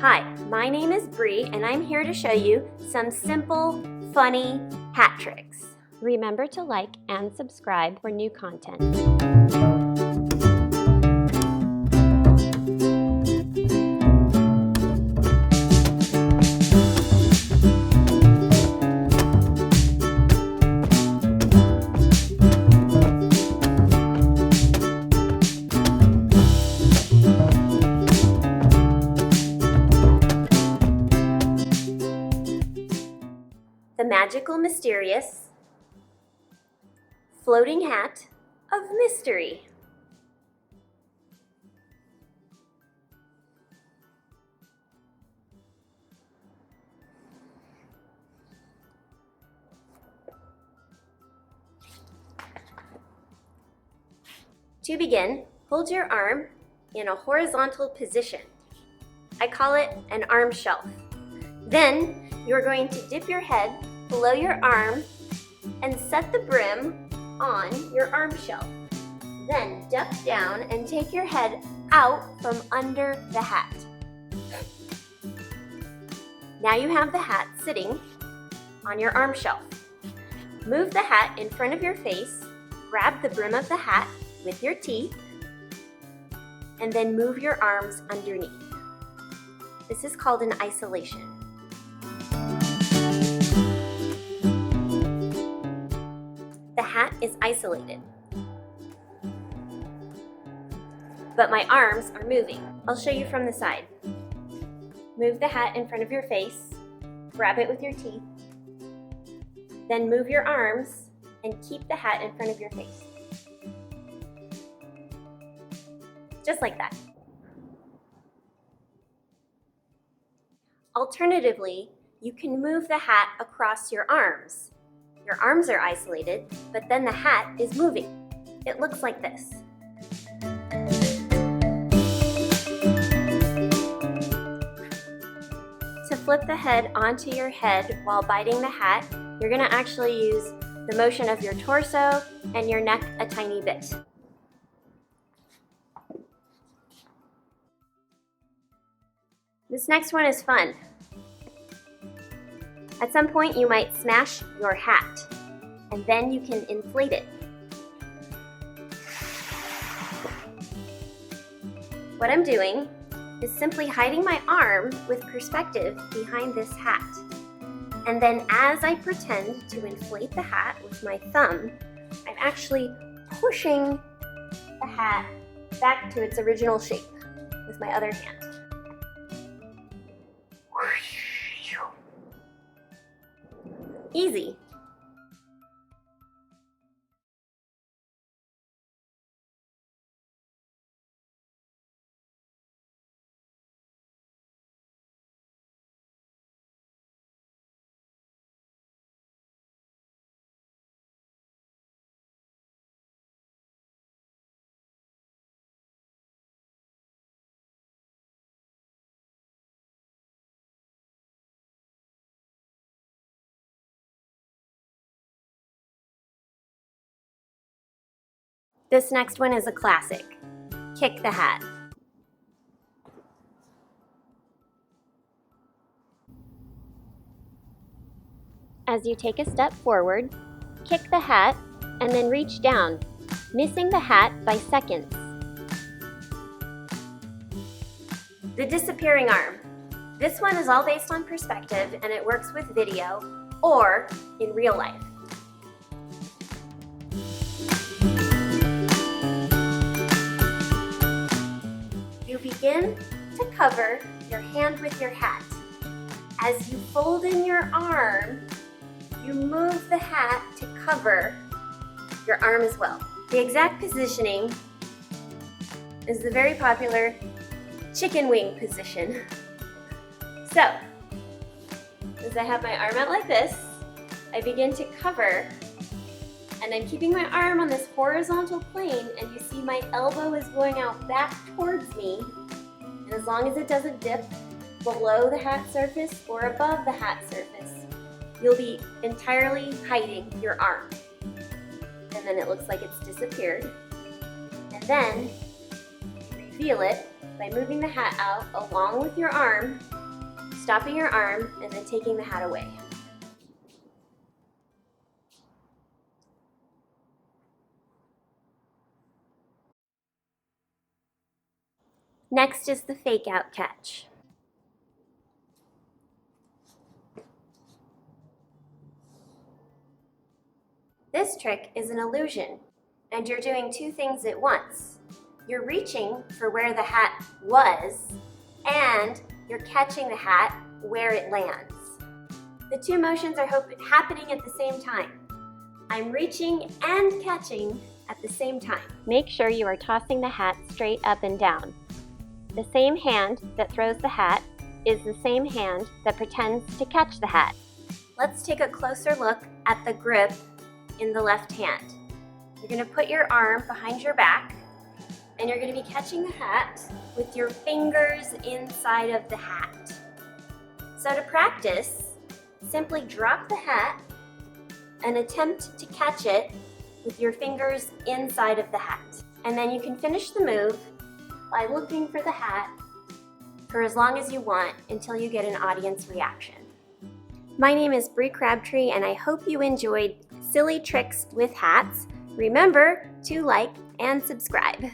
Hi, my name is Bree and I'm here to show you some simple, funny hat tricks. Remember to like and subscribe for new content. The magical, mysterious, floating hat of mystery. To begin, hold your arm in a horizontal position. I call it an arm shelf. Then, you're going to dip your head below your arm and set the brim on your arm shelf. Then duck down and take your head out from under the hat. Now you have the hat sitting on your arm shelf. Move the hat in front of your face, grab the brim of the hat with your teeth, and then move your arms underneath. This is called an isolation. The hat is isolated, but my arms are moving. I'll show you from the side. Move the hat in front of your face, grab it with your teeth, then move your arms and keep the hat in front of your face. Just like that. Alternatively, you can move the hat across your arms. Your arms are isolated, but then the hat is moving. It looks like this. To flip the head onto your head while biting the hat, you're going to actually use the motion of your torso and your neck a tiny bit. This next one is fun. At some point, you might smash your hat, and then you can inflate it. What I'm doing is simply hiding my arm with perspective behind this hat. And then as I pretend to inflate the hat with my thumb, I'm actually pushing the hat back to its original shape with my other hand. Easy. This next one is a classic. Kick the hat. As you take a step forward, kick the hat and then reach down, missing the hat by seconds. The disappearing arm. This one is all based on perspective and it works with video or in real life. You begin to cover your hand with your hat. As you fold in your arm, you move the hat to cover your arm as well. The exact positioning is the very popular chicken wing position. So, as I have my arm out like this, I begin to cover, and I'm keeping my arm on this horizontal plane, and you see my elbow is going out back towards me, and as long as it doesn't dip below the hat surface or above the hat surface, you'll be entirely hiding your arm. And then it looks like it's disappeared. And then reveal it by moving the hat out along with your arm, stopping your arm, and then taking the hat away. Next is the fake out catch. This trick is an illusion, and you're doing two things at once. You're reaching for where the hat was, and you're catching the hat where it lands. The two motions are happening at the same time. I'm reaching and catching at the same time. Make sure you are tossing the hat straight up and down. The same hand that throws the hat is the same hand that pretends to catch the hat. Let's take a closer look at the grip in the left hand. You're going to put your arm behind your back, and you're going to be catching the hat with your fingers inside of the hat. So to practice, simply drop the hat and attempt to catch it with your fingers inside of the hat. And then you can finish the move by looking for the hat for as long as you want until you get an audience reaction. My name is Bree Crabtree, and I hope you enjoyed Silly Tricks with Hats. Remember to like and subscribe.